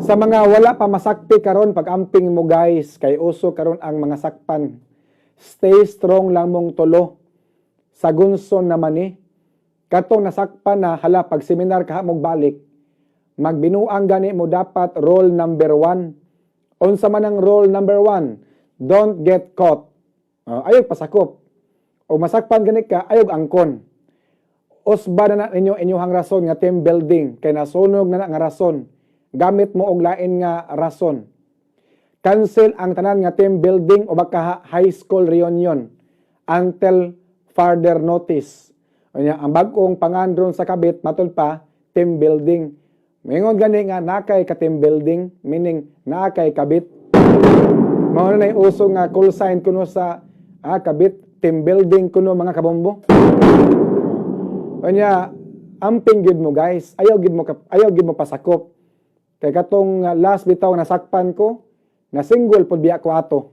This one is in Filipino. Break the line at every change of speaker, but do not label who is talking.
Sa mga wala pa masakpi karon pag-amping mo guys, kay uso karon ang mga sakpan. Stay strong lang mong tulo. Sa gunson naman ni. Katong nasakpan na hala pag seminar ka mo balik. Magbinuang gani mo dapat rule number 1. Unsa man ang rule number 1? Don't get caught. Ayog pasakop. O masakpan gani ka, ayog angkon. Usba na ninyo inyong rason nga team building kay nasunog na nga rason. Gamit mo og lain nga rason. Cancel ang tanan nga team building o baka high school reunion until further notice. Ang bagong pangandron sa kabit matul pa team building. Mingon gani nga nakay ka team building, meaning nakay kabit. Mao na uso nga call sign kuno sa kabit team building kuno mga kabombo. Kanya, amping gid mo guys. Ayaw gid mo pasakop. Kay katong last bitaw nasakpan ko, na single pod biya ko ato.